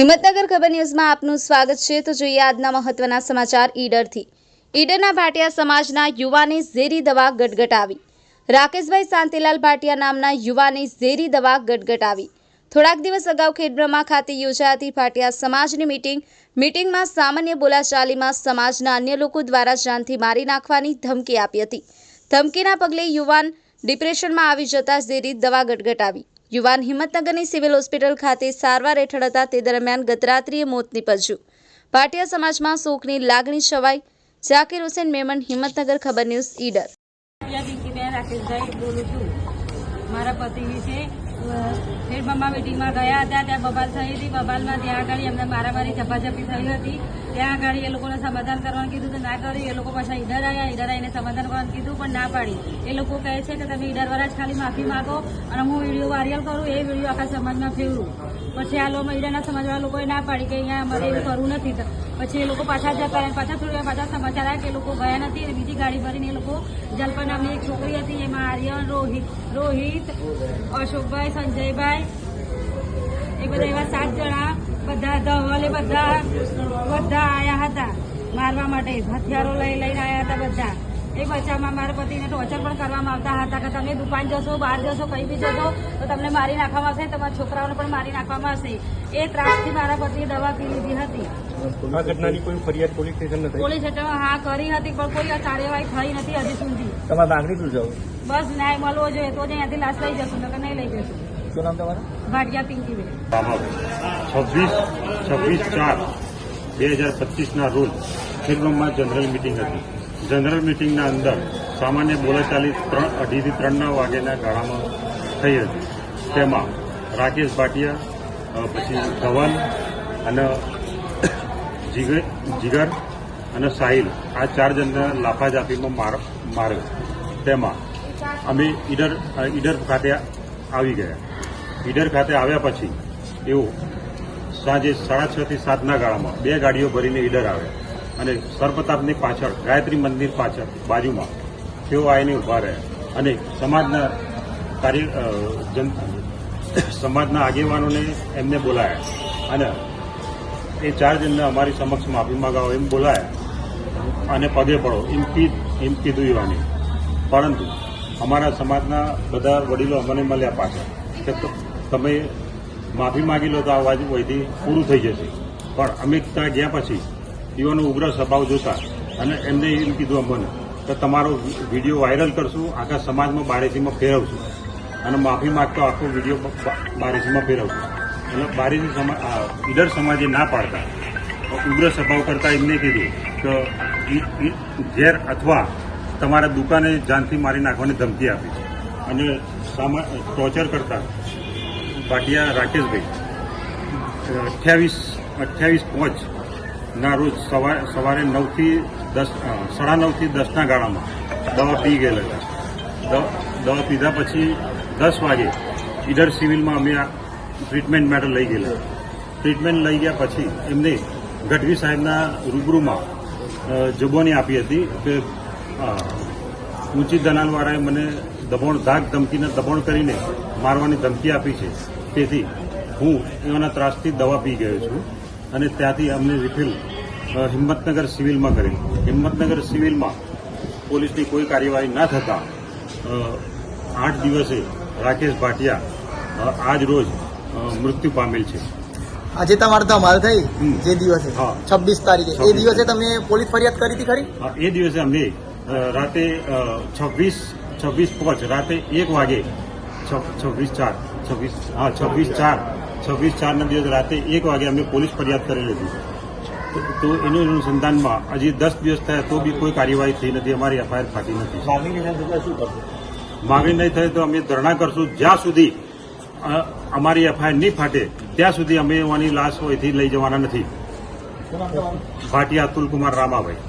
હિંમતનગર ખબર ન્યૂઝમાં આપનું સ્વાગત છે। તો જોઈએ આજના મહત્વના સમાચાર ઈડરથી। ઈડરના ભાટિયા સમાજના યુવાને ઝેરી દવા ગટગટાવી। રાકેશભાઈ શાંતિલાલ ભાટિયા નામના યુવાને ઝેરી દવા ગટગટાવી। થોડાક દિવસ અગાઉ ખેડબ્રહ્મા ખાતે યોજાતી ભાટિયા સમાજની મીટિંગમાં સામાન્ય બોલાચાલીમાં સમાજના અન્ય લોકો દ્વારા જાનથી મારી નાખવાની ધમકી આપી હતી। ધમકીના પગલે યુવાન ડિપ્રેશનમાં આવી જતા ઝેરી દવા ગટગટાવી। યુવાન હિંમતનગરની સિવિલ હોસ્પિટલ ખાતે સારવાર હેઠળ હતા। તે દરમિયાન ગતરાત્રિએ મોત નીપજ્યું। ભાટિયા સમાજમાં શોકની લાગણી છવાઈ। ઝાકીર હુસેન મેમન, હિંમતનગર ખબર ન્યૂઝ, ઈડર। રાકેશભાઈ બોલું છું। મારા પતિ વિશે ખેડબ્રહ્મા મીટિંગમાં ગયા હતા। ત્યાં બબાલ થઈ હતી। બબાલમાં ત્યાં આગળ એમને મારામારી ઝપાઝપી થઈ હતી। ત્યાં આગળ એ લોકોને સમાધાન કરવાનું કીધું તો ના કર્યું। એ લોકો પાછા ઈડર આવ્યા। ઈડર આવીને સમાધાન કરવાનું કીધું પણ ના પાડી। એ લોકો કહે છે કે તમે ઈડરવાળા જ ખાલી માફી માગો અને હું વિડીયો વાયરલ કરું, એ વિડીયો આખા સમાજમાં ફેરવું। પછી આ લોકો ઈડરના સમાજવાળા લોકોએ ના પાડી કે અહીંયા અમારે એવું કરવું નથી। પછી એ લોકો પાછા જતા રહ્યા। પાછા થોડી પાછા સમાચાર આવ્યા કે એ લોકો ગયા નથી અને બીજી ગાડી ભરીને એ લોકો જલ્પા નામની એક છોકરી હતી, એમાં આર્યન, રોહિત, અશોકભાઈ, સંજયભાઈ, એ બધા એવા 7 જણા બધા ધવલ એ બધા આવ્યા હતા મારવા માટે। હથિયારો લઈને આવ્યા હતા બધા। એ બચાવમાં મારા પતિને ટોર્ચર પણ કરવામાં આવતા હતા કે તમે દુકાન જશો, બહાર જશો, કંઈ બી જશો તો તમને મારી નાખવામાં આવશે, તમારા છોકરાઓને પણ મારી નાખવામાં આવશે। એ ત્રાસથી મારા પતિએ દવા પી લીધી હતી। આ ઘટનાની કોઈ ફરિયાદ પોલીસ સ્ટેશન નથી? પોલીસ સ્ટેશનમાં હા કરી હતી પણ કોઈ કાર્યવાહી થઈ નથી હજી સુધી। તમારી માંગણી શું છે? બસ ન્યાય મળવો જોઈએ તો જ અહીંયાથી લાશ લઈ જશું, નકર નહીં લઈ જશું। શું નામ તમારું? ભાટિયા પિંકીબેન। 26/4/2025 રોજ ખેડબ્રહ્મા જનરલ મિટિંગ હતી। જનરલ મિટિંગના અંદર સામાન્ય બોલાચાલી 2:30 થી 3 વાગ્યાના ગાળામાં થઈ હતી। તેમાં રાકેશ ભાટિયા, પછી ધવલ અને જીગર અને સાહિલ, આ 4 જણને લાફાઝાફીમાં માર્યો। તેમાં અમે ઈડર ખાતે આવી ગયા। ઈડર ખાતે આવ્યા પછી એઓ સાંજે 6:30 થી 7ના ગાળામાં 2 ગાડીઓ ભરીને ઈડર આવ્યા અને સરપ્રતાપની પાછળ, ગાયત્રી મંદિર પાછળ બાજુમાં તેઓ આવીને ઊભા રહ્યા અને સમાજના આગેવાનોને એમને બોલાયા અને એ 4 જણને અમારી સમક્ષ માફી માંગાવો એમ બોલાયા અને પગે પડો એમ કીધું યુવાને। પરંતુ અમારા સમાજના બધા વડીલો અમને મળ્યા પાછળ કે તમે માફી માગી લો તો આ વાત વહીથી પૂરું થઈ જશે। પણ અમે ત્યાં ગયા પછી યુવાનો ઉગ્ર સ્વભાવ જોતા અને એમને એમ કીધું અમને કે તમારો વિડીયો વાયરલ કરશું, આખા સમાજમાં બારેસીમાં ફેરવશું અને માફી માગતો આખો વિડીયો બારેસીમાં ફેરવશું। એટલે બારેસી ઈડર સમાજે ના પાડતા ઉગ્ર સ્વભાવ કરતા એમને કીધું કે ઘેર અથવા તમારા દુકાને જાનથી મારી નાખવાની ધમકી આપી છે અને ટોર્ચર કરતા ભાટિયા રાકેશભાઈ 28/5 રોજ સવારે 9 થી 10, 9:30 થી 10ના ગાળામાં દવા પી ગયેલા હતા। દવા પીધા પછી 10 વાગે ઈડર સિવિલમાં અમે ટ્રીટમેન્ટ માટે લઈ ગયેલા। ટ્રીટમેન્ટ લઈ ગયા પછી એમને ગઢવી સાહેબના રૂબરૂમાં જુબાની આપી હતી કે ઊંચી દલાલવાળાએ મને ધમકીને દબાણ કરીને મારવાની ધમકી આપી છે, તેથી હું એના ત્રાસથી દવા પી ગયો છું અને ત્યાંથી અમને રિફિલ હિંમતનગર સિવિલમાં કરી। હિંમતનગર સિવિલમાં પોલીસની કોઈ કાર્યવાહી ના થતાં 8 દિવસે રાકેશ ભાટિયા આજ રોજ મૃત્યુ પામેલ છે। આજે તમારે ધમાલ થઈ જે દિવસે 26 તારીખે, એ દિવસે તમે પોલીસ ફરિયાદ કરી હતી ખરી? હા, એ દિવસે અમે રાતે 26/5 રાતે 1 વાગે 26/4ના દિવસે રાતે 1 વાગે અમે પોલીસ ફરિયાદ કરેલી હતી। તો એનું અનુસંધાનમાં હજી 10 દિવસ થયા તો બી કોઈ કાર્યવાહી થઈ નથી, અમારી એફઆઈઆર ફાટી નથી। માગણી નહીં થાય તો અમે ધરણા કરશું જ્યાં સુધી અમારી એફઆઈઆર નહીં ફાટે ત્યાં સુધી અમે એની લાશ અહીંથી લઈ જવાના નથી। ભાટિયા અતુલ કુમાર રામાભાઈ।